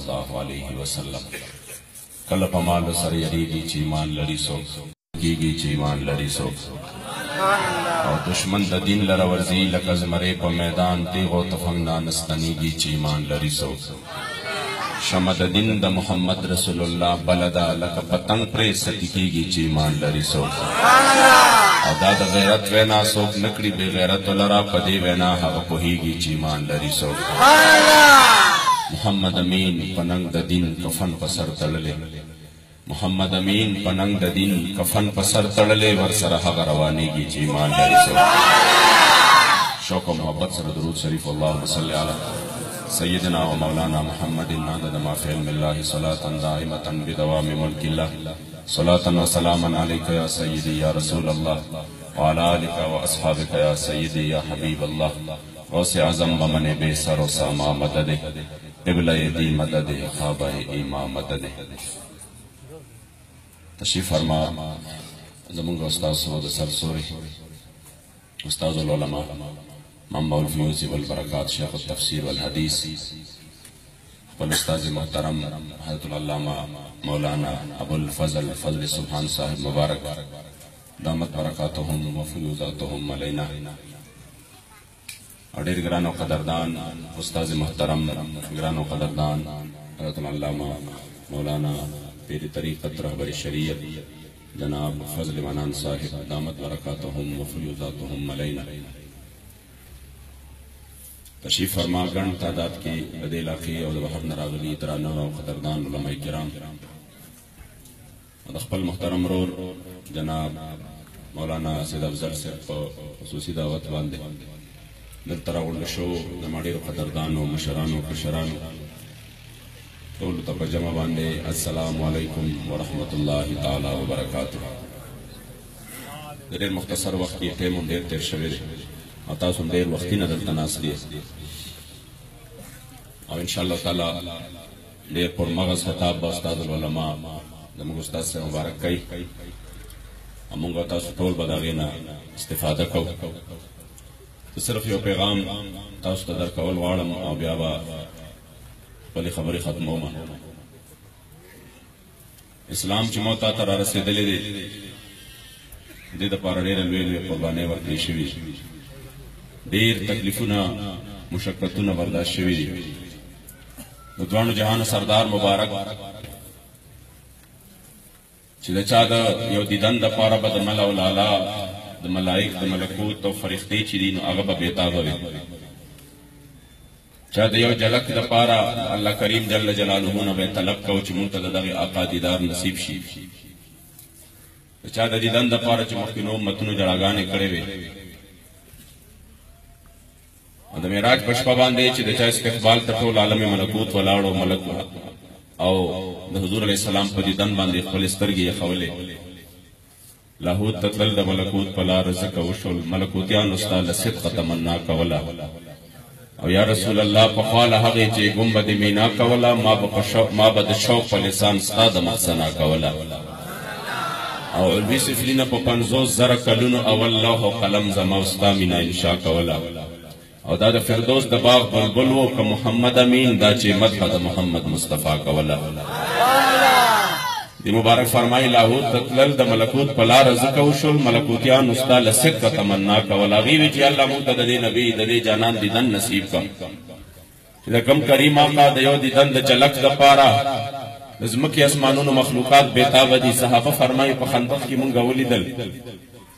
الله علیه وسلم کله په مال سره یریږي چې ایمان لري څوک کېږي چې ایمان لري څوک او دشمن د دین لره ورځي لکه زمری په میدان تیغ او تفنګ نانستنیږي چې ایمان لري څوک شمع د دین د محمد رسول الله بلدا لکه پتنګ پرې ستی کېږي چې ایمان لري څوک او دا د غیرت وینا څوک نه کړي بې غیرتو لره په دې وینا هغه پوهېږي چې ایمان لري څوک محمد امین پننګ د دین کفن په سر تړلی محمد امین پننګ د دین کفن په سر تړلی ورسره هغه روانېږي چې ایمان لري څوک شوق او محبت سره درود شریف اللهم صل علی سیدنا و مولانا محمد عدد ما فی علم الله صلاة دائمة بدوام ملک الله صلاة و سلاما علیک یا سیدی یا رسول الله وعلى آلک و اصحابک یا سیدی یا حبیب الله غوث اعظم بمن بے سر و ساما مدد قبلہ دی مدد خوابہ ایما مدد تشریف فرما زمونږ استاد سعود سرسوری استاد العلماء منبع الفیوز والبرکات شیخ التفسیر والحدیث والاستاذ محترم حضرت العلامہ مولانا ابو الفضل فضل سبحان صاحب مبارک دامت برکاتهم و فیوزاتهم علینا اور ډېر ګران او قدردان استاد محترم ګران او قدردان حضرت العلامہ مولانا پیر طریقت رهبر شریعت جناب فضل منان صاحب دامت برکاتهم و فیوزاتهم علینا تشریف فرما ګڼ تعداد کې د دې علاقې او د بهر نه راغلي درانه او قدردان علماء کرام د خپل محترم ورور جناب مولانا سید افضل صاحب په خصوصي دعوت باندې دلته راغونډ شو زما ډېرو قدردانو مشرانو کشرانو ټولو ته په جمع باندې السلام علیکم ورحمت الله تعالی وبرکاته د ډېر مختصر وخت کې ټیم هم ډېر تېر شوی دی او تاسو هم ډېر وختي نه دلته ناست دي او انشاءالله تعالی ډېر پرمغز خطاب به استاد العلماء زموږ استاد صاحب مبارک کوي او موږ تاسو ټول به د هغې نه استفاده کوو زه صرف یو پیغام تاسو ته درکول غواړم او بیا به خپلې خبرې ختموم اسلام چې مو تا ته را رسېدلی دی دې دپاره ډېره لویې لویې قربانۍ ورکړې شوي ډېر تکلیفونه مشقتونه برداشت شوي دي د دواړو جهانو سردار مبارک چې د چا د یو دیدن دپاره به د ملا ولالا د ملائک د ملکوت او فرښتې چې دي نو هغه به بېتابه وي چا د یو جلک دپاره الله کریم جل جلاله نه به طلب کو چې مونږ ته د دغې آقا دیدار نصیب شي د چا د دیدن دپاره چې مخکینو امتونو جړاګانې کړې وې او د معراج په شپه باندې چې د چا استقبال ته ټول عالم ملکوت ولاړو ملک او د حضور علیه السلام په دیدن باندې خپلې سترګې یخولې لاهوت ته تلل د ملکوت په لاره ځکه وشول ملکوتیانو ستا له صدقه تمنا کوله او یا رسول الله پخوا له هغې چې ګنبد مینا کوله ما به د شوق په لسان ستا د مخ ثنا کوله او علوي سفلینه په 50,000 کلونو اول لوح او قلم زما او ستا مینا انشا کوله او دا د فردوس د باغ بلبل و که محمد امین دا چې مدحه د محمد مصطفی کوله دی مبارک فرمایي لاهوت ته تلل د ملکوت په لاره ځکه وشول ملکوتیانو ستا له صدقه تمنا کوله هغوی وي چې الله موږ ته د دې نبي د دې جانان دیدن نصیب کړه چې د کوم کریم آقا د یو دیدن د جلک دپاره د ځمکې اسمانونو مخلوقات بېتابه دي صحابه فرمایي په خندق کې مونږ ولیدل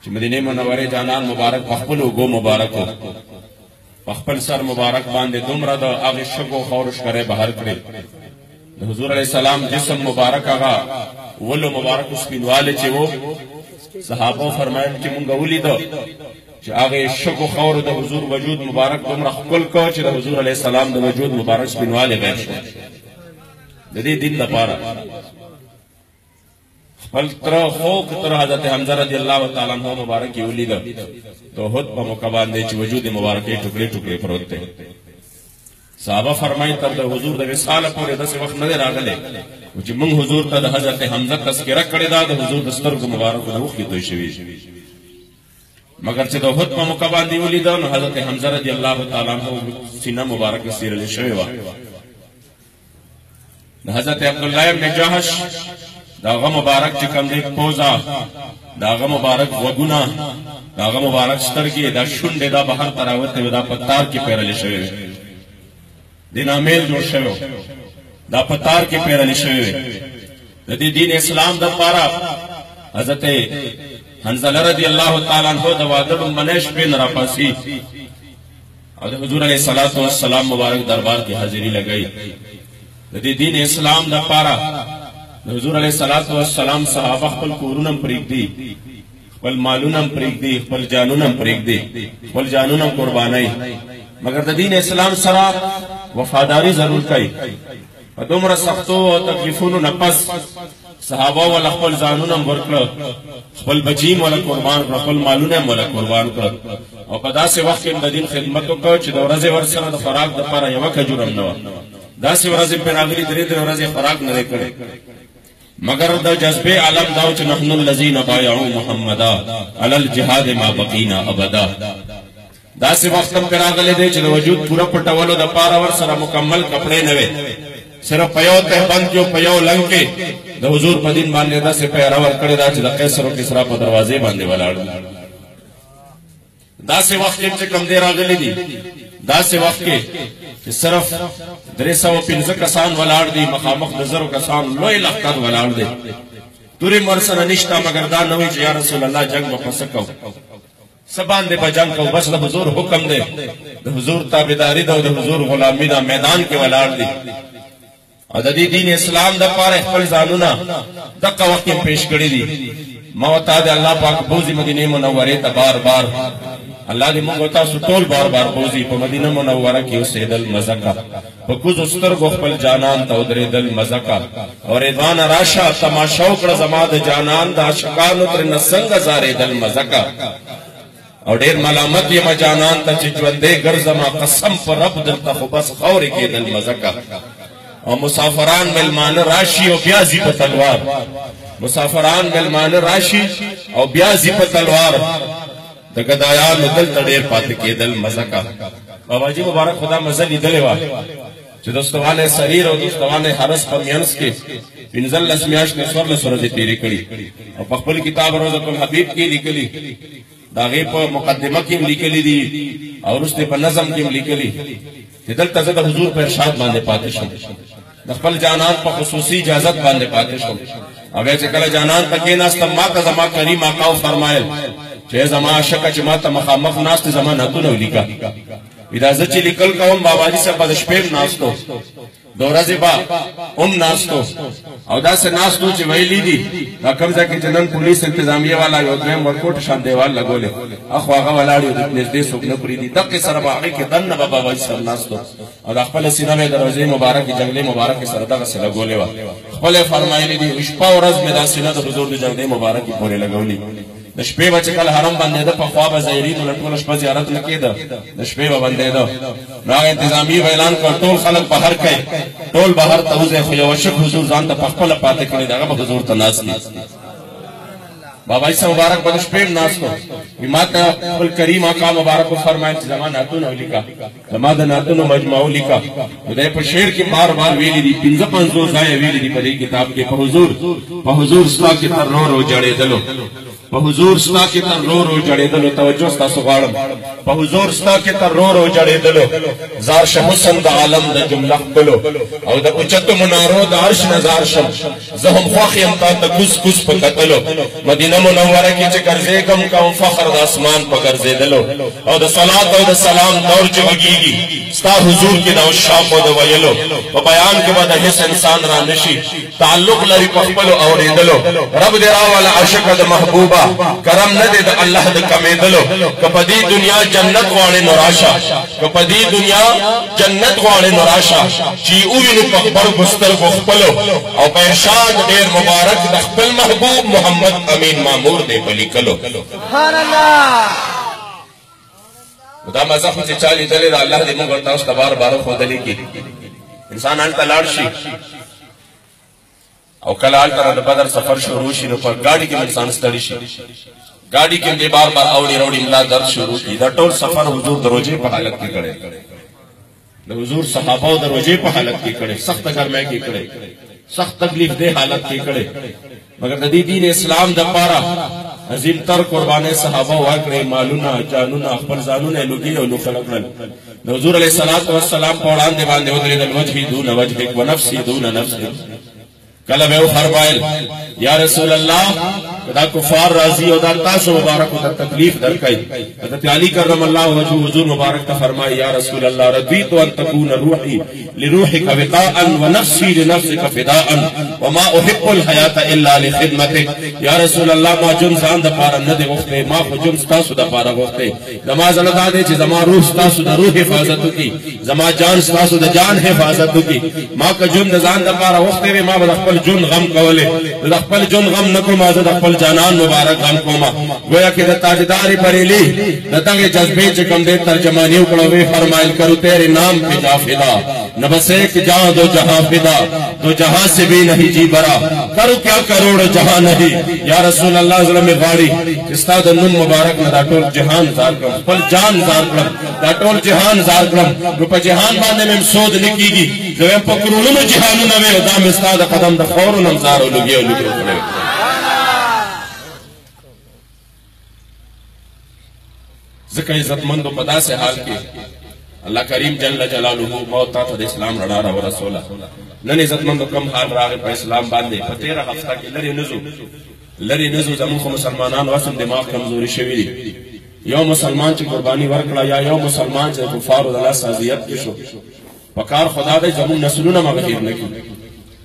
چې مدینې منورې جانان مبارک په خپل اوږو مبارکو په خپل سر مبارک باندې دومره د هغې شګو خاورو شکرۍ بهر کړې د حضور علیه السلام جسم مبارک هغه ولو مبارکو سپینوالی چې و صحابو فرمایل چې مونږ ولیده چې هغې شګو خاورو د حضور وجود مبارک دومره ښکل کو چې د حضور علیه السلام د وجود مبارک سپینوالی غیر شو د دې دین لپاره خپل تره خوږ تر حضرت حمزه رضی الله تعالی عنہ مبارک یې ولیده د احد په موقع باندې چې وجود مبارک یې ټوکړې ټوکړې پروت دی صحابه فرمایي تر د حضور د وصاله پورې داسې وخت نه دی راغلی چې موږ حضور ته د حضرت حمزه تذکره کړې ده د حضور د سترګو مبارکو نه اوښکې توی شوي مگر چې د احد په موقع باندې ولیده نو حضرت حمزه رضی الله تعالی عنہ سینه مبارکه څیرلې شوې وه حضرت عبداللہ ابن جحش داغه مبارک چې کوم دی پوزا داغه مبارک وګونه داغه مبارک سترګې دا شونډې دا بهر تراوته دا پتار کې پیرل شوی دی نامیل جوړ شوی دا پتار کې پیرل شوی د دې دین اسلام د پاره حضرت حنظله رضی الله تعالی عنہ د واده منش بن راپاسی او د حضور علیه الصلاۃ والسلام مبارک دربار کې حاضری لګئی د دې دین اسلام د پاره حضور علیہ الصلوۃ والسلام صحابه خپل کورونه پرېږدي خپل مالونه پرېږدي خپل جانونه پرېږدي خپل جانونه قربانای مگر د دین اسلام سره وفاداری ضرور کوي په دومره سختو او تکلیفونو نه پس صحابه ول خپل ځانونه ورکړه خپل بچیم ول قربان کړ خپل مالونه ول قربان کړ او په داسې وخت کې د دین خدمت وکړه چې د ورځې ورسره د خوراک د لپاره یو کجورم نه و داسې ورځې په راغلي درې ورځې خوراک نه کړي مگر د جذبه عالم داو چې نحن الذين بايعوا محمدا على الجهاد ما بقينا ابدا داسې وخت هم راغلي دی چې د وجود پوره پټولو د پاره ور سره مکمل کپڑے نه وي صرف پيو ته بند جو پيو لنګ کې د حضور په دین باندې داسې پیرا ور کړی دا چې د قیصر او کسرا په دروازې باندې ولاړ داسې وخت چې کم دی راغلي دي داسې وخت کې چې صرف 315 کسان ولاړ دي مخامخ د زرو کسان لوی لخت ولاړ دي توري مرسنه نشتا مگر دا نوې چې یا رسول الله جنگ په پسکو سبان دې په جنگ کو بس د حضور حکم دی د حضور تابعداري ده او د حضور غلامی ده میدان کې ولاړ دي او د دې دین اسلام د پاره خپل ځانونه دغه وخت پیش کړی دي موتا د الله پاک بوزي مدینه منوره ته بار بار الله دې موږ تاسو ټول بار بار بوزي په مدینه منوره کې اوسېدل مزکا په کوز سترګو خپل جانان ته درېدل مزکا او رضوان راشه تماشا وکړه زما د جانان د عاشقانو تر نسنګ زارېدل مزکا او ډېر ملامت یې ما جانان ته چې ژوندې ګرځما قسم پر رب دلته خو بس خورې کېدل مزکا او مسافران ملمان راشي او بیا زی په تلوار مسافران ملمان راشي او بیا زی په تلوار د گدایانو دلته ډېر پاتې کېدل مزکا بابا جی مبارک خدا مزه لیدلې وه چې دوستوانه سریر او دوستوانه حرس په میانس کې 15 میاشتې 14 ورځې تېرې کړي او په خپل کتاب روضۃ الحبیب کې لیکلي د هغې په مقدمه کې هم لیکلي دي او وروسته په نظم کې هم لیکلي چې دلته زه د حضور په ارشاد باندې پاتې شم د خپل جانان په خصوصي اجازت باندې پاتې شم او بیا چې کله جانان ته کېناستم ما ته زما کریم آقا وفرمایل چې زما عاشقه چې ما ته مخامخ ناست زما نعتونه ولیکه دا زه چې لیکل کوم باباجي صاحب په شپې ناستو د ورځې به هم ناستو او داسې ناستو چې ویلي دي دا کوم ځای کې چې نن پولیس انتظامیه والا یو دویم ورکوټ شان دیوال لګولې اخو هغه ولاړ یو د نږدې څوک نه پرېږدي دقې سره به هغې کې دننه به باباجي صاحب ناستو او د خپله سینه به یې د روضې مبارکې جنګلې مبارکې سره دغسې لګولې وه خپله یې فرمایلي دي شپه ورځ مې دا سینه د حضور د جنګلې مبارکې پورې لګولي د شپې به چې کله حرم بندېده په خوا به زایرینو له ټوله شپه زیارت نه کېده د شپې به بندېده نو هغه انتظامي به اعلان کړ ټول خلک بهر کوي ټول بهر ته وځئ خو یو عاشق حضور ځان ته پخپله پاتې کړی دی هغه به حضور ته ناست دي بابا عیسی مبارک به د شپې ناستو ما ته خپل کریم آقا مبارک وفرمایل چې زما نعتونه ولیکه زما د نعتونو مجموعه ولیکه نو دی په شعر کې بار بار ویلي دي 55 ځایه ویلي دي په دې کتاب کې په حضور ستا کې تر رو جړېدلو په حضور ستا کې تر رو جړېدلو توجه ستاسو غواړم په حضور ستا کې تر رو جړېدلو زار شم حسن د عالم د جمله خپلو او د اوچتو منارو د عرش نظار شم زه هم خوښ یم تا ته کوز کوز په کتلو مدینه منوره کې چې ګرځېږم کوم فخر د اسمان په ګرځېدلو او د صلات او د سلام دور چې وږیږي ستا حضور کې د عشاقو د ویلو په بیان کې به د حس انسان را نشي تعلق لري په خپلو اورېدلو رب دې راوله عاشقه د محبوبه کرم نه دی د الله د کمیدلو که په دې دنیا جنت غواړې نو راشه که په دې دنیا جنت غواړې نو راشه چې ووینو په خبرو سترګو خپلو او په ارشاد ډېر مبارک د خپل محبوب محمد امین مامور دی په لیکلو سبحان الله دا مزه خو چې چا لیدلې د الله دې موږ ورته اوس ته بار بار ښودلې کېږي انسان هلته لاړ شي او کله هلته د بدر سفر شروع شي نو په ګاډي کې انسان ستړی شي ګاډي کې دې بار بار اوړي روړي ملا درد شروع کی دا ټول سفر حضور د روزې په حالت کې کړي د حضور صحابه او د روزې په حالت کې کړي، سخت ګرمۍ کې کړي، سخت تکلیف دې حالت کې کړي، مگر د دې دین اسلام د پاره عظیم تر قربانې صحابه ورکړي، مالونه جانونه خپل ځانونه لوګي او لوخل کړل. د حضور علیه الصلاۃ والسلام په وړاندې باندې ودرېدل، وجهي دون وجهک ونفسي دون نفسک. کله به فرمایل یا رسول الله دا کفار راضی او دا تاسو مبارک او تکلیف درکای. حضرت علی کرم الله وجهه حضور مبارک ته فرمای یا رسول الله رضیت ان تكون روحي لروحك وقاء ونفسي لنفسك فداء وما احب الحیات الا لخدمتك. یا رسول الله ما جون ځان د پاره نه دی وخته، ما خو جون تاسو د پاره وخته. زما زړه دا دی چې زما روح تاسو د روح حفاظت وکي، زما جان تاسو د جان حفاظت وکي. ما که جون د ځان د پاره وخته ما به خپل جون غم کوله، د خپل جون غم نکوم، ما د خپل جانان مبارک غم کوما. گویا کہ تاجدار بریلی دغه جذبے چې کوم دې ترجمانی وکړو، وی فرمایل کرو تیرے نام پہ جا فدا، نہ بس ایک جہاں دو جہاں فدا، دو جہاں سے بھی نہیں جی برا، کرو کیا کروڑ جہاں نہیں. یا رسول الله ظلم غاړي استاد نوم مبارک نه دا ټول جهان زار کړم، خپل جان زار کړم، دا ټول جهان زار کړم. نو په جهان باندې مم سود نکېږي، زه په کرونو جهانونه مې دا مستاد قدم د خور نمزار او لګي او لګي. ذکر عزتمندو په داسې حال کې الله کریم جل جلاله موت ته د اسلام رڼا را ورسوله. نن عزتمندو کم حال راغی په اسلام باندې په 13 هفته کې لري نزو زموږ مسلمانان واسم دماغ کمزوري شوی دي. یو مسلمان چې قرباني ورکړه یا یو مسلمان چې کفار د الله سازیت کې شو، پکار خدا دې زموږ نسلونه مغفر نه کړي،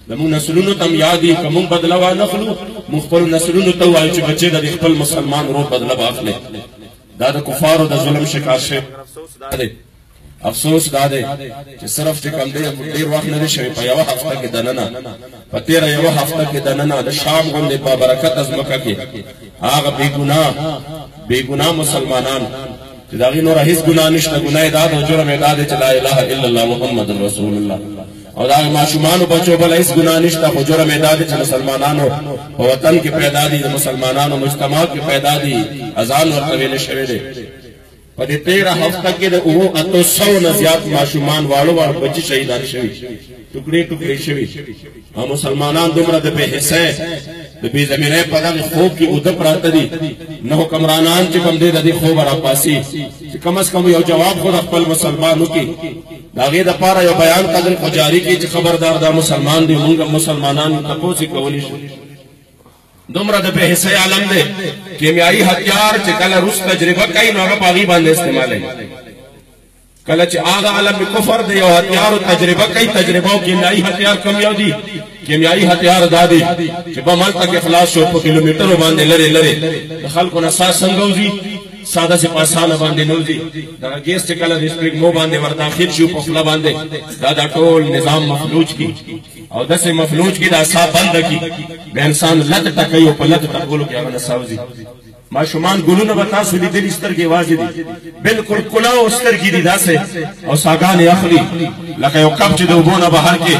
زموږ نسلونو تم یادي کوم بدلا و نخلو، مخبر نسلونو ته وایي چې بچي د خپل مسلمان رو بدلا واخلي. دا د کفارو د ظلم شکار شي. افسوس دا دی چې صرف چې کوم دی ډیر وخت نه شوی په یو هفته کې دننه په 13 یو هفته کې دننه د شام غوندې په برکت از مکه کې هغه بے ګناه مسلمانان چې دا غي نور هیڅ ګناه نشته، ګناه دا د جرم دا چې لا اله الا الله محمد رسول الله، او دا معصومانو بچو بل هیڅ ګناه نشته، خو جرم دا چې مسلمانانو په وطن کې پیدا دي، مسلمانانو مجتمع کې پیدا دي، اذان ورته ویل شوی دی. په دې 13 هفته کې د 800 نه زیات معصومان واړو بچي شهیدان شوي، ټوکړي شوي، او مسلمانان دومره د بے حسه د بے ضمیره په دغه خوب کې اوده پراته دي. نه حکمرانان چې کوم دې د دې خوب را پاسي چې کم از کم یو جواب خو خپل مسلمانو کې داغه د پاره یو بیان قدر کو جاری کی چې خبردار دا مسلمان دی، موږ مسلمانان تاسو کولی شو. دومره د بے حسه عالم دی، کیمیاوي هتیار چې کله روس تجربه کوي نو هغه پاغي باندې استعمالوي. کله چې هغه عالم کفر دی او هتیار تجربه کوي، تجربه او کیمیاوي هتیار کم یو دي. کیمیاوي هتیار دادي چې په ملک کې خلاص شو، په کیلومترو باندې لری خلکو نه ساس څنګه وځي، ساده سے پاسانه باندې نوځي. دا ګیس چې کله د سپریک مو باندې ورتاخیر شو په خپل باندې دا ټول نظام مفلوج کی او داسې مفلوج کی دا صاحب بند کی به انسان لټ ټکي او په لټ ټکولو کې هغه نساوځي. ماشومان ګلونه به تاسو لیدلې سترګې واځي دي، بالکل کلا او سترګې دي داسې او ساګانې اخلي لکه یو کپ چې د وبونه بهر کې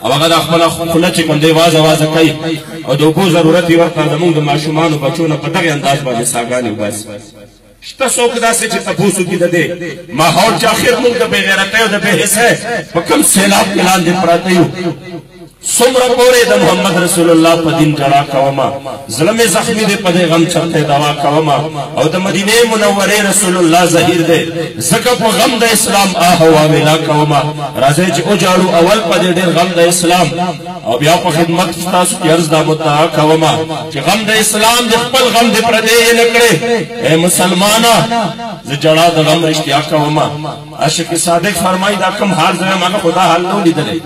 او هغه د خپل خله چې کوم دی وازه کوي او د وبو ضرورت ورته زموږ د ماشومانو بچونه په دغه انداز باندې ساګانې وباسي. شته څوک داسې چې تاسو کې ده ماحول چې اخر موږ د بے غیرتۍ او د بے حسۍ په کوم سیلاب کې لاندې پراته یو. څومره پورې د محمد رسول الله په دین جړا کوما، ظلم زخمی دې په دې غم چرته دوا کوما، او د مدینه منوره رسول الله ظهیر دې زکه په غم د اسلام آهوا ویلا کوما. راځي چې او جاړو اول په دې ډېر غم د اسلام او بیا په خدمت تاسو کې عرض د مدعا کوما چې غم د اسلام د خپل غم دې پر دې نکړي. اے مسلمانانو زه جړا د غم رښتیا کوما. عاشق صادق فرمایي دا کوم حال زما ما خدا حال نو لیدل،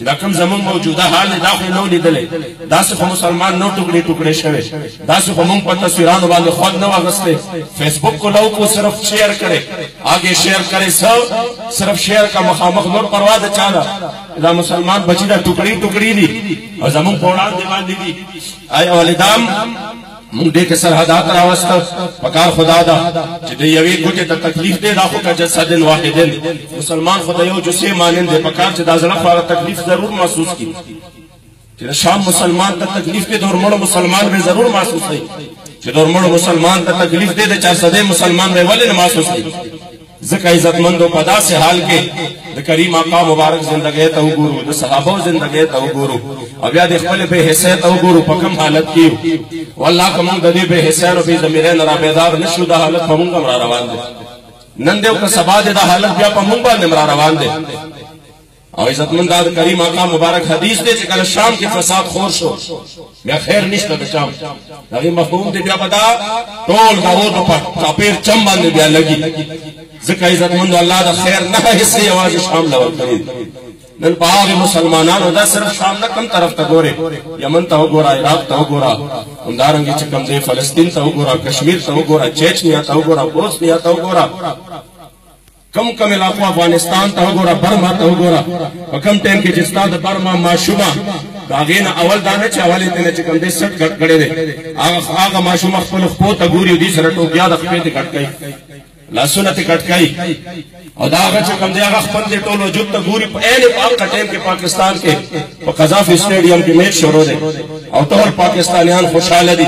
دا کوم زمون موجوده حال دا خو نو لیدلې، دا څه مسلمان نو ټوکړي شوی، دا څه موږ په تصویرانو باندې خود نو واغسته، فیسبوک کو لو کو صرف شیئر کرے، آگے شیئر کرے، صرف شیئر کا مخامخ نور پروا د چاله. دا مسلمان بچی دا ټوکړي دي او زمون په وړاندې باندې دي. آی والدام موږ دې کې سرحدات راوسته، پکار خدا دا چې د یوې ګوتې ته تکلیف دی، دا خو که جسد واحد مسلمان خدای یو جسې مانند دی، پکار چې دا زړه خو تکلیف ضرور محسوس کړي. چې شام مسلمان ته تکلیف دی، دورمړو مسلمان به ضرور محسوس کړي چې دورمړو مسلمان ته تکلیف دی، د چا صدې مسلمان به ولې نه محسوس کړي. ځکه عزتمندو په داسې حال کې د کریم آقا مبارک زندګۍ ته وګورو د صحابو زندګۍ ته وګورو او بیا د خپل بې حسۍ ته وګورو په کوم حالت کې یو والله که موږ د دې بې حسۍ او بې ضمیرۍ نه رابیدار نه شو دا حالت په موږ هم را روان دی نن دی او که سبا دی دا حالت بیا په موږ باندې هم را روان دی او عزتمند دا کریم آقا مبارک حدیث دی چې کله شام کې فساد خور شو بیا خیر نشته د شام هغې مفهوم دی بیا به دا ټول د اور په چاپېر چم باندې بیا لګي ځکه عزتمندو الله د خیر نه حصې یوازې شام له ورکوي نن په هغې مسلمانانو دا صرف شام نه کم طرف ته ګورې یمن ته وګوره عراق ته وګوره همدارنګې چې کوم دی فلسطین ته وګوره کشمیر ته وګوره چیچنیا ته وګوره بوسنیا ته وګوره کم کم علاقو افغانستان ته وګوره برما ته وګوره په کم ټایم کې چې ستا د برما ماشومه د هغې نه اول دا نه چې اول یې ته نه چې کوم دی سټ کټ کړی دی هغه ماشومه خپلو خپو ته ګوري دوی سره ټوپیا د خپې ته کټ کوي لاسونه ته کټ کوي او دا هغه چې کوم دی هغه خپل د ټول وجود ته ګوري په عین هغه ټایم کې پاکستان کې په قذافي سټیډیم کې میچ شروع دی او ټول پاکستانیان خوشحاله دي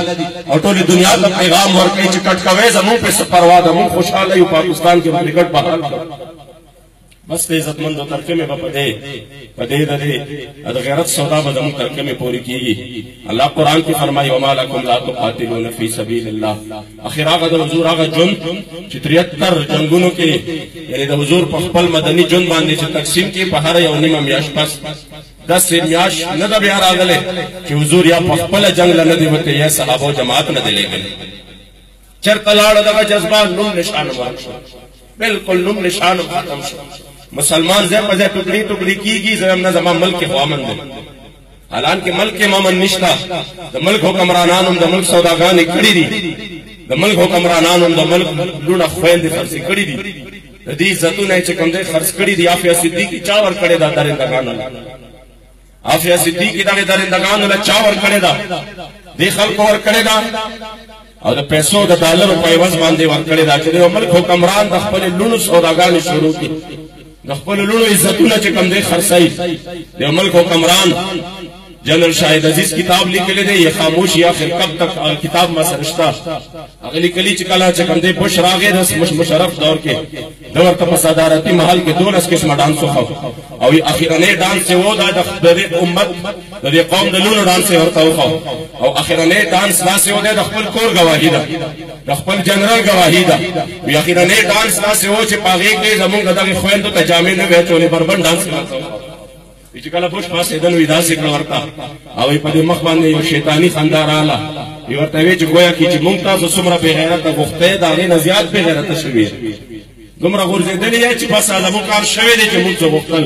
او ټولې دنیا ته پیغام ورکوي چې کټ کوئ زموږ پې څه پروا ده موږ خوشحاله یو پاکستان کې به کرکټ بحال کړو بس د عزتمندو ترکمې به په دې د غیرت سودا به زموږ ترکمې پورې کېږي الله قرآن کې فرمایي وما لکم لا تقاتلون فی سبیل الله اخر هغه د حضور هغه ژوند چې 73 جنګونو کې یعنې د حضور په خپل مدني ژوند باندې چې تقسیم کې په هره یو نیمه میاشت پس 10 میاشت نه ده بیا راغلی چې حضور یا په خپله جنګ له نه دی وتی یا صحابو جماعت نه دی لېږلی چېرته لاړه دغه جذبه نوم نشان ورک شو بالکل نوم نشان ختم شو مسلمان ځای په ځای ټوکړي ټوکړي کېږي زه هم نه زما ملک کې خو امن دی حالانکه ملک کې امن نشته د ملک حکمرانان هم د ملک سوداګانې کړي دي د ملک حکمرانان هم د ملک لوڼه خویندې خرڅې کړي دي د دې عزتونه چې کوم دی خرڅ کړي دي عافیه صدیقي چا ورکړې ده درندګانو له عافیه صدیقي دغې درندګانو له چا ورکړې ده دې خلکو ورکړې ده او د پیسو د ډالرو په عوض باندې ورکړې ده چې د ملک حکمران د خپلې لوڼو سوداګانې شروع کړي د خپل لونو عزتونه چې کوم دی خرڅوي د ملک حکمران جنرل شاهد عزیز کتاب لیکلی دی یہ خاموش یا آخر کب تک کتاب ما سره شته هغه لیکلي چې کله چې کوم دی بش راغی د مشرف دور کې د ورته په صدارتي محل کې 12 قسمه ډانس وخو او اخیرنی ډانس و دا د امت د دې قوم د لونو ډانس ورته وخو او اخیرنی ډانس داسې و د خپل کور گواهی ده د خپل جنرال گواهی ده وی اخیرنی ډانس داسې و چې پاغې کې زمونږ دغه خویندو ته جامې نه وې چولې بربند ډانس ورته چې کله بوش پاسېدل وي داسې کړه ورته او په دې مخ باندې یو شیطاني خندا راغله وی ورته وی چې ګویا کې چې مونږ تاسو څومره بې غیرته غوښتئ د هغې نه زیات بې غیرته شوي دومره غورځېدلي یې چې بس زموږ کار شوی دی چې مونږ څه غوښتل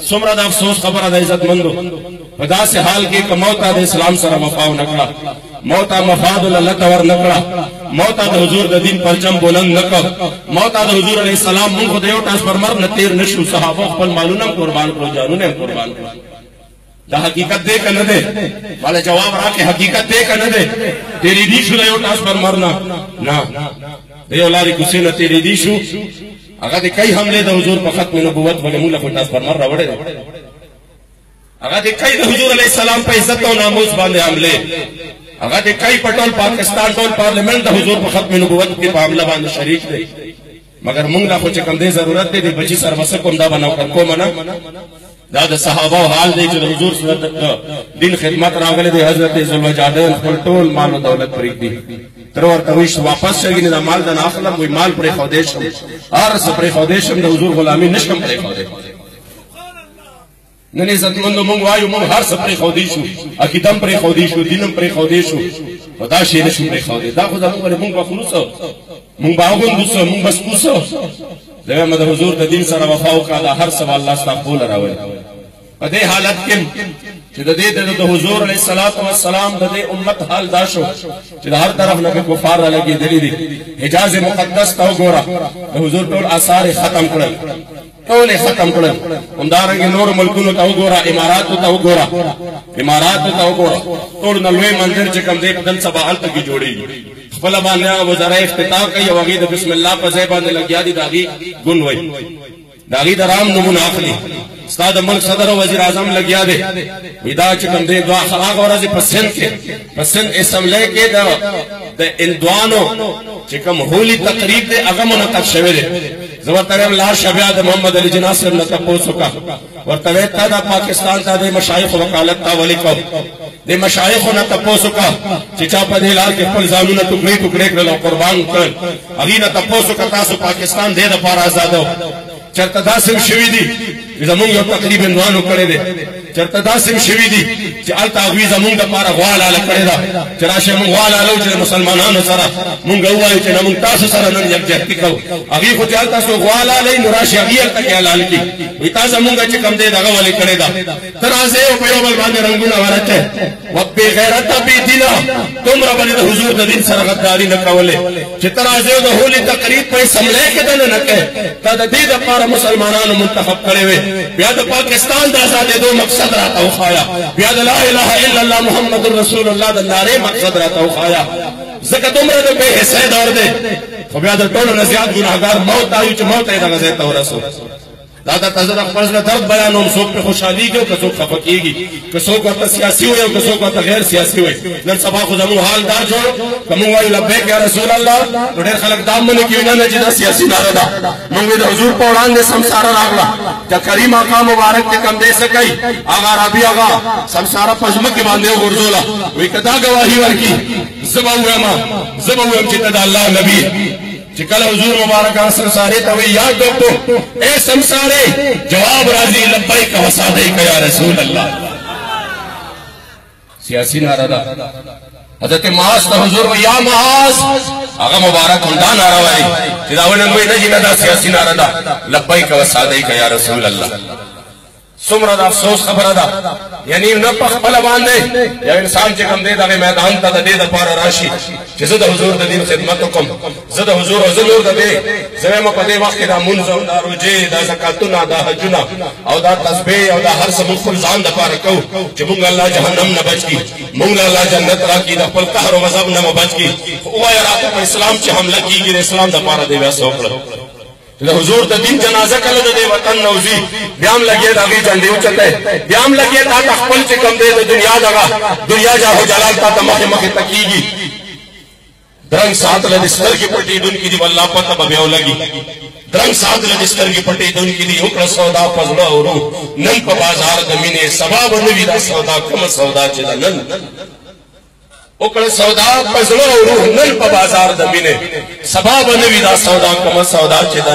څومره د افسوس خبره د عزتمندو په داسې حال کې که موته د اسلام سره وفا ونه کړه موته مفاد الله ته ور نه کړه موته د حضور د دین پرچم بلند نه کړ موته د حضور علیه السلام مونږ د یو ټرانسفارمر نه تیر نه شو صحابه خپل مالونه هم قربان کړو جانونه هم قربان کړو دا حقیقت دی که نه دی والا جواب راکړي حقیقت دی که نه دی تېرېدي شو د یو ټرانسفارمر نه د یو لارې کوڅې نه تېرېدي شو هغه د کئی حملې د حضور په ختم نبوت ولې موږ له خو ټرانسفارمر راوړی دی هغه د کئی د حضور علیه السلام په عزت او ناموس باندې حملې هغه د کئی په ټول پاکستان ټول پارلیمنټ د حضور په ختم نبوت کې په حمله باندې شریک دی مګر موږ لا خو چې کوم دی ضرورت دی د بچي سره بسه کوم دا به نوکر کومه نه دا د صحابه حال دی چې د حضور سره دین خدمت راغلی دی حضرت ذوالوجهین خپل ټول مال او دولت پرېږدي تر ورته وایي واپس شوي نه دا مال د نه اخلم وایي مال پرېښودی شم هر څه پرېښودی شم د حضور غلامي نه شم پرېښودی نن عزتمندو مونږ وایو مونږ هر څه پرېښودی شو عقیده هم پرېښودی شو دین هم پرېښودی شو خو دا شی نه شو پرېښودی دا خو زموږ ولې مونږ به خلوصو مونږ به اغوندوسو مونږ به سپوسو دویمه د حضور د دین سره وفا وکړه دا هر څه به الله ستا قبوله راولي په دې حالت کې چې د دې د حضور علیه السلام د دې امت حال دا شو چې د هر طرف نه کفار را لګېدلي دي حجاز مقدس ته وګوره د حضور ټول آثار ختم کړل ټول ختم کړل همدارنګه نور ملکونو ته وګوره اماراتو ته وګوره ټول نه لوی منظر چې کوم دی په دل سبا هلته کې جوړېږي خپله باندې هغه وزرای افتتاح کوي او هغې د بسم الله په ځای باندې لګیا دي د هغې ګون وایي د هغې د رام نومونه اخلي ستا د ملک صدر او وزیر اعظم لګیا دی وی دا چې کوم دی هغه ورځې په سند کې په سند اسمبلی کې د هندوانو چې کوم هولي تقریب دی هغه منعقد شوی دی زورته لا شبیا د محمد علي جناح صاحب نه تاسو کا ورته تا د پاکستان ته د مشایخ وکالت تا ولیکو د مشایخ نه تاسو کا چې چا په دې لار کې خپل ځانونه ټوکړي ټوکړي کړل او قربان کړل هغه نه تاسو کا تاسو پاکستان دې د لپاره آزادو چرته داسې شوی دي زمونږ یو تقریبا عنوانو کړی دی چرته داسې شوی دي چې الته هغوی زمونږ دپاره غواړه کړې ده چې راشئ مونږ غواړه چې د مسلمانانو سره مونږ ووایو چې نه مونږ تاسو سره نن یکجهتي کوو هغوی خو چې هلته څوک غواړه نو راشئ هغوی هلته کې اعلان کړي وایي تا زمونږ چې کوم دی دغه ولې کړې ده ته راځئ او په یو بل باندې رنګونه ورچئ و بېغیرته بېدینه دومره به د حضور د دین سره غداري نه کولې چې ته راځئ او د هولي تقریب په اسمبلۍ کې دننه نه کوې تا د دې دپاره مسلمانانو منتخب کړی وې بیا د پاکستان د ازادېدو مقصد راته وښایه بیا د لا اله الا الله محمد رسول الله د نارې مقصد راته وښایه ځکه دومره د بې حسۍ دور دی خو بیا د ټولو نه زیات ګناهګار موت آیو چې موت یې دغه ځای ته ورسو دا درته زه د خپل زړه درد بیانوم څوک پرې خوشحالېږي او که څوک خفه کېږي که څوک ورته سیاسي وایي او که څوک ورته غیر سیاسي وایي نن سبا خو زموږ حال دا جوړ که موږ وایو لبیک یا رسول الله نو ډېر خلک دا منې کوي نه چې دا سیاسي ناره ده موږ د حضور په وړاندې سمساره راغله د کریم آقا مبارک چې کوم دی څه کوي هغه عربي هغه سمساره په ځمکې باندې وغورځوله وایي که دا ګواهي ورکړي زه به ووایم چې ته د الله نبي چې کله حضور مبارک سمسارې ته وایي یا ګبو اے سمسارې جواب راځي لبیک و صادق یا رسول الله سیاسی ناره ده حضرت معاذ ته حضور وایي یا معاذ هغه مبارک هم دا ناره وایي چې دا ونن وایي نه چې نه دا سیاسي ناره ده لبیک و صادق یا رسول الله څومره د افسوس خبره ده یعنی نه په خپله باندې یو انسان چې کوم دی دغه میدان ته د دې دپاره راشي چې زه د حضور د دین خدمت وکړم زه د حضور او زه نور د دې زه وایم په دې وخت کې دا مونځ او دا روژې دا زکاتونه دا حجونه او دا تسبیح او دا هر څه مونږ خپل ځان دپاره کوو چې مونږ الله جهنم نه بچ کړي مونږ الله جنت راکړي د خپل قهر او غضب نه مو بچ کړي خو ووایه راته په اسلام چې حمله کېږي د اسلام دپاره دې بیا څه وکړه د حضور د دین جنازه کله د دې وطن نوځي بیا هم لګي د هغې جنډې اوچته بیا هم لګي تا ته خپل چې کوم دی د دنیا دغه دنیا جاه جلال تا ته مخې مخې ته کېږي درنګ ساتله د سترګې پټېدونکي دي والله پته به بیا ولګي درنګ ساتله د سترګې پټېدونکي دي وکړه سودا په زړه او روح نن په بازار د مینې سبا به نه وي دا سودا کومه سودا چې ده نن وکړه سودا په زړه او روح نن په بازار د مینې سبا به نه وي دا سودا کومه سودا چې ده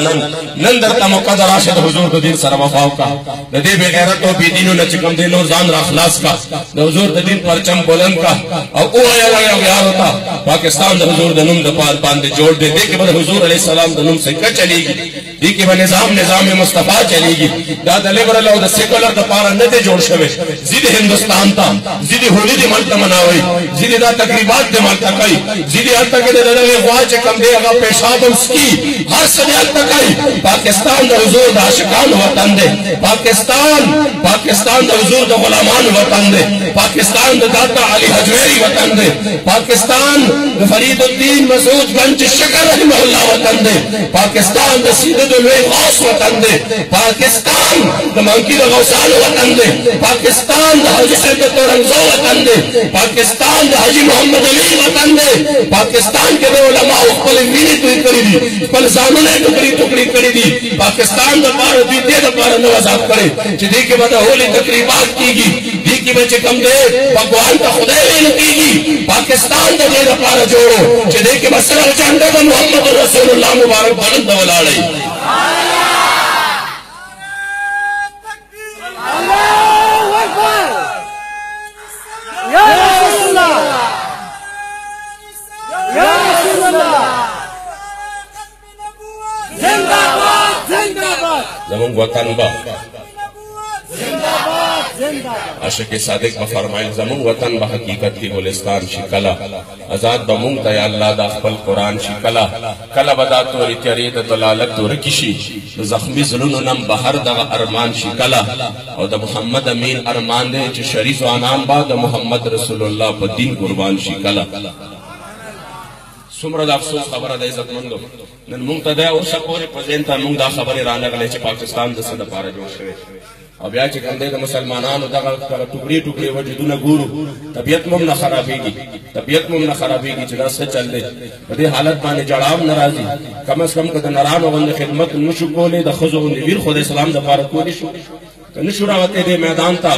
نن درته موقع ده راشه د حضور د دین سره وفا وکړه د دې بې غیرتو بې دینو نه چې کوم دی نور ځان را خلاص کړه د حضور د دین پرچم بلند کړه او ووایه هغه یارو ته پاکستان د حضور د نوم د پار باندې جوړ دی دې کې به د حضور علیه السلام د نوم څنګه چلېږي دې کې به نظام مصطفی چلېږي دا د لیبرل او د سیکولر دپاره نه دی جوړ شوی ځي هندوستان ته ځي هولي دې ملته مناوئ ځي دا تقریبات دې ملته کوي ځي هلته کې د دغې غوا چې کوم دی هغه پیشاب هم څکي هر څه دې هلته کوي پاکستان د حضور د عاشقانو وطن دی پاکستان د حضور د غلامانو وطن دی پاکستان د داتا علي حجویری وطن دی پاکستان د فرید الدین مسعود گنج شکر رحمه الله وطن دی پاکستان د سیدد الوی غوث وطن دی پاکستان د منکی د غوثانو وطن دی پاکستان د حاجی صاحب د تورنګزو وطن دی پاکستان د حاجی محمد علی وطن دی پاکستان کې د علماء خپل وینې توی کړي دي خپل ځانونه ټوکړي ټوکړي کړي دي پاکستان دپاره دوی دې دپاره نه آزاد کړی چې دې کې به د هولي تقریبات کېږي دې کې به چې کوم دی بګوان ته خدای ویلو کېږي پاکستان د دې دپاره جوړو چې دې کې به سره جنډه د محمد رسول الله مبارک بلند ولاړئ زمون وطن با عاشق صادق با فرمایل زمون وطن با حقیقت کی گلستان شکلا آزاد با مونږ ته یا الله دا خپل قرآن شکلا کله به دا تورې تیارې د دلالت ورکې شي د زخمي زړونو نم بهر دغه ارمان شکلا او د محمد امین ارمان دی چې شریف ځوانان با د محمد رسول الله په دین قربان شکلا څومره د افسوس خبره ده عزتمندو نن مونږ ته دا اوسه پورې په ذهن ته مونږ دا خبرې رانغلې چې پاکستان د څه دپاره جوړ شوی او بیا چې کوم دی د مسلمانانو دغه ټوکړي ټوکړي وجودونه ګورو طبیعت مو نه خرابېږي چې دا څه چل دی په دې حالت باندې جړاو نه راځي کم از کم که د نرانو غوندې خدمت نشو کولی د ښځو غوندې ویر خو د اسلام دپاره کولی شو که نشو راوتی دې میدان ته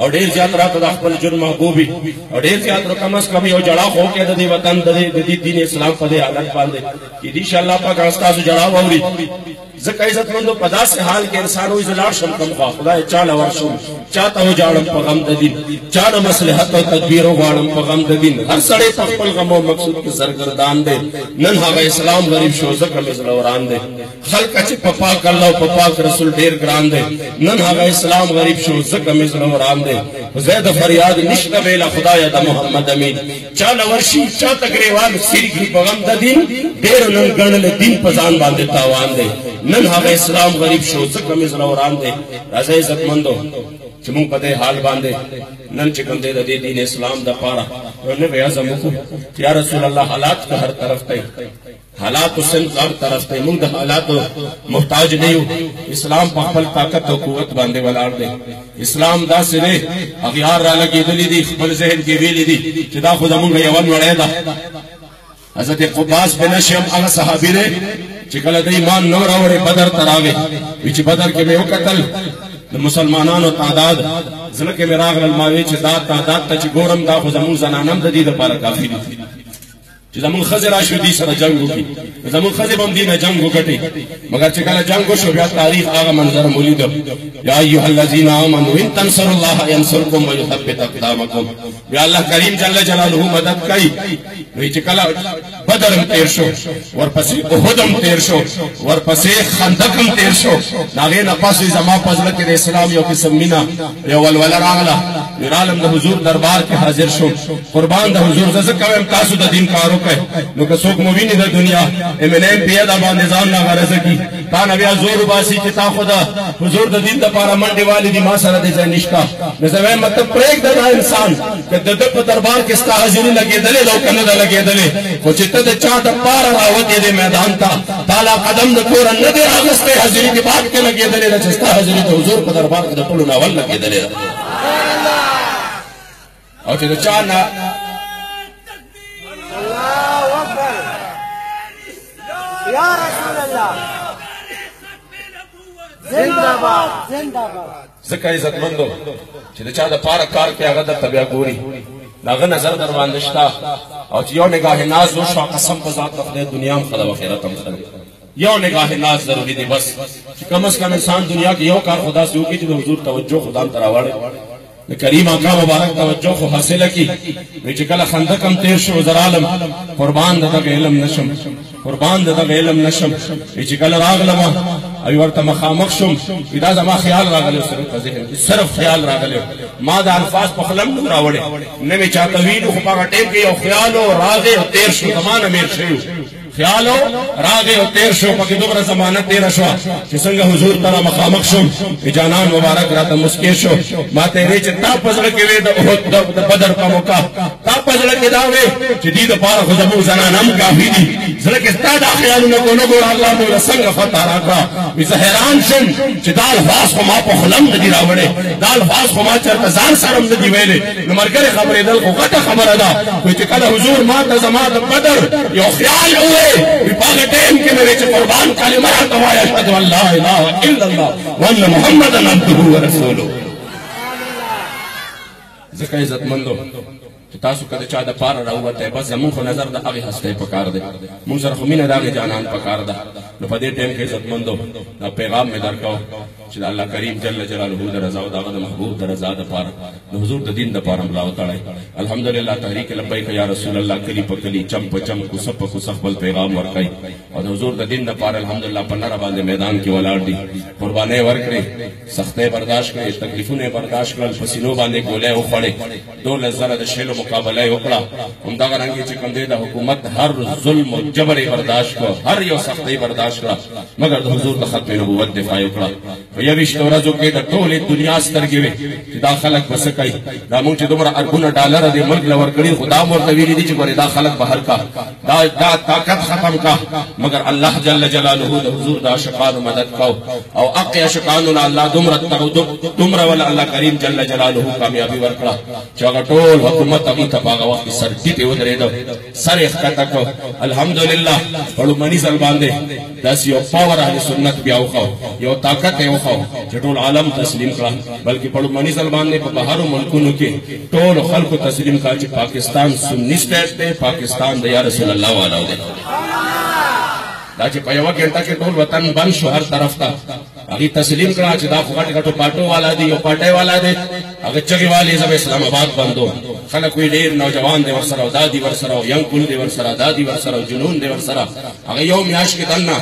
او ډېر زیات راته د خپل جرم محبوبي او ډېر زیات کم از کم یو جړا خو وکړې د دې وطن د دې دین اسلام په دې حالت باندې کېدای شي الله پاک هغه ستاسو جړا واوري ځکه عزتمندو په داسې حال کې انسان وایي زه لاړ شم کوم خوا خدای چاله ورشم چاته وجاړم په غم د دین چاله مصلحت او تدبیر وغواړم په غم د دین هر سړی په خپل غم او مقصود کې سرګردان دی نن هغه اسلام غریب شو ځکه مې زړه وران دی خلک چې په پاک الله او په پاک رسول ډېر ګران دی نن هغه اسلام غریب شو ځکه مې زړه وران دی زه د فریاد نشته ویله خدایه د محمد امین چاله ورشي چاته ګریوان سیر کړي په غم د دین ډېر نن ګڼلی دین په ځان باندې تاوان دی نن هغه اسلام غریب شو ځکه مې زړه وران دی راځئ عزتمندو چې موږ په دې حال باندې نن چې کوم دی د دې دین اسلام دپاره یو نوی عزم وکړو چې یا رسول الله حالات که هر طرف ته حالاتو صنف هر طرف ته موږ د حالاتو محتاج نه یو اسلام په خپل طاقت او قوت باندې ولاړ دی اسلام داسې دی اغیار را لګېدلي دي خپل ذهن کې ویلي دي چې دا خو زمونږ یوه نړۍ ده حضرت قباس بن اشیم هغه صحابي دی چې کله د ایمان نو راوړې بدر ته راغی وی چې بدر کې مې وکتل د مسلمانانو تعداد زړه کې مې راغلل ما وی چې دا تعداد ته چې ګورم دا خو زمونږ زنانم د دې دپاره کافي دي چې زمونږ ښځې راشو دي سره جنګ وکړي زمونږ ښځې به هم دې نه جنګ وګټي مګر چې کله جنګ وشو بیا تاریخ هغه منظر مو لیده یا ایها الذین آمنوا ان تنصروا الله ینصرکم ویثبت اقدامکم بیا الله کریم جل جلاله مدد کوي وی چې کله بدر هم تیر شو ورپسې احد هم تیر شو ورپسې خندق هم تیر شو د هغې نه پس زما په زړه کې د اسلام یو قسم مینه یو ولوله راغله رالم د حضور دربار کې حاضر شوم قربان د حضور زه څه کوم تاسو د دین کار وکړئ نو که څوک مو ویني د دنیا امنم پی دا باندې ځان نه غرضه کی تا نه بیا زور باسي چې تا خدا حضور د دین لپاره منډې والي دي ما سره د ځای نشته نو زه وایم مطلب پرېږده دا انسان که د ده په دربار کې ستا حاضري لګېدلې ده او که نه ده لګېدلې خو چې ته د چا دپاره راوتې دی میدان ته تا لا قدم د کوره نه دی راغستی حاضري دې باد کې لګېدلې ده چې ستا حاضري د حضور په دربار کې د ټولو نه اول لګېدلې ده او چې د چا نه یا رسول الله زنده باد زنده باد ځکه عزتمندو چې د چا د پاره کار کوي هغه درته بیا ګوري د هغه نظر در باندې شته او چې یو نگاه ناز وشو قسم په ذات د خدای دنیا هم ښه ده آخرت هم ښه ده یو نگاه ناز ضروري دی بس چې کم از کم انسان دنیا کې یو کار خدا سے وکړي چې د حضور توجه خدا ته راوړي د کریم آقا مبارک توجه خو حاصله کی چې کله خندق هم تیر شو زر عالم قربان د دغه علم نشم قربان د دغه علم نشم چې کله راغلم او ورته مخامخ شم دا زما خیال راغلی صرف خیال راغلی ما د الفاظ په خلم نه راوړې نه مې چاته ویلو خو په هغه ټیم کې یو خیال او راغې او تیر شو زمانه میر شوی خیالو راغې او تیر شو پکې دومره زمانه تیره شوه چې څنګه حضور ته مخامخ شم جانان مبارک راته مسکې شو ما ته یې چې تا په زړه کې وې د احد د بدر په موقع تا په زړه کې دا وې چې دې دپاره خو زموږ زنانه هم کافي دي زړه کې ستا دا خیالونه کو نه ګوره الله مو له څنګه فتح راکړه وي زه حیران شم چې دا الفاظ خو ما په خوله هم نه دي راوړې دا الفاظ خو ما چېرته ځان سره هم نه دي ویلې نو ملګرې خبرېدل خو غټه خبره ده وایي چې کله حضور ما ته زما د بدر یو خیال ووې وی پاگه ٹیم کے میرے چھ قربان کلمہ توایا اشہد ان لا الہ الا اللہ وان محمد عبدہ ورسولہ ذکر عزت مندو چې تاسو کله چا د پاره راوته بس زمون خو نظر د هغه هسته پکار دی مون سره خو مینه دغه جانان پکار ده نو په دې ټیم کې عزت مندو دا پیغام مې درکاو چې الله کریم جل جلاله د رضا او د محبوب د رضا د پاره د حضور د دین د پاره ملاو تړای الحمدلله تحریک لبیک یا رسول الله کلی په کلی چم په چم کو سب کو خپل پیغام ورکای او د حضور د دین د پاره الحمدلله په نره باندې میدان کې ولاړ دي قربانې ورکړي سختۍ برداشت کړي تکلیفونه برداشت کړل پسینو باندې ګولې او خړې 2000 د شیلو مقابله وکړه همدا رنګ چې کوم دی د حکومت هر ظلم او جبر برداشت کو هر یو سختۍ برداشت کړه مگر د حضور د ختم نبوت دفاع وکړه یویشت ورځو کې د ټولې دنیا سترګې وې چې دا خلک بس کوي دا موږ چې دومره اربونه ډالر د ملک لور کړي خدا مورته ویلي دي چې ګورې دا خلک بهر کا دا طاقت ختم کا مگر الله جل جلاله د حضور د عاشقانو مدد کو او اق عاشقانو الله دومره ول الله کریم جل جلاله کامیابی ورکړه چې هغه ټول حکومت هغه ته هغه وخت سر ټیټه ودرېدو سر یې ښکته کو الحمدلله په لومړني ځل باندې داسې یو پاور اهل سنت بیا وخو یو طاقت یې وخو چې ټول عالم تسلیم کړه بلکې په لومړني ځل باندې په بهرو ملکونو کې ټول خلکو تسلیم کړه چې پاکستان سنی سټیټ دی پاکستان د یا رسول الله والا دی دا چې په یوه ګنټه کې ټول وطن بند شو هر طرف ته هغه تسلیم کړه چې دا غټ غټو پاټو والا دی یو پاټي والا دی هغه چغي والی زب اسلام آباد بندو خلک وی ډیر نوجوان دی ورسره او دادی ورسره او ینګ کول دی ورسره دادی ورسره او جنون دی ورسره هغه یو میاش کې دنه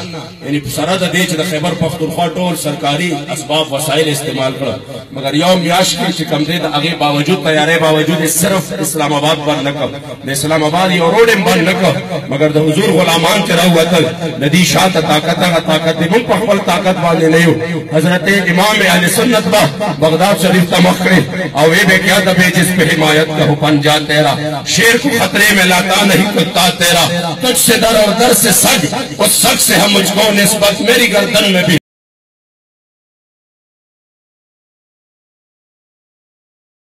یعنی سره د دې چې د خیبر پختونخوا ټول سرکاري اسباب وسایل استعمال کړه مگر یو میاش کې چې کم دی د هغه باوجود تیارې باوجود صرف اسلام آباد باندې نکړ د اسلام آباد یو روډ باندې نکړ مگر د حضور غلامان چې راوتل ندی شاته طاقت دی موږ په خپل طاقت باندې نه یو حضرت امام اہل سنت با بغداد شریف تا مخ کرے او یہ بے کیا دبے جس پہ حمایت کا ہو پنجا تیرا شیر کو خطرے میں لاتا نہیں کتا تیرا تجھ سے در اور در سے سگ اس سگ سے ہم مجھ کو نسبت میری گردن میں بھی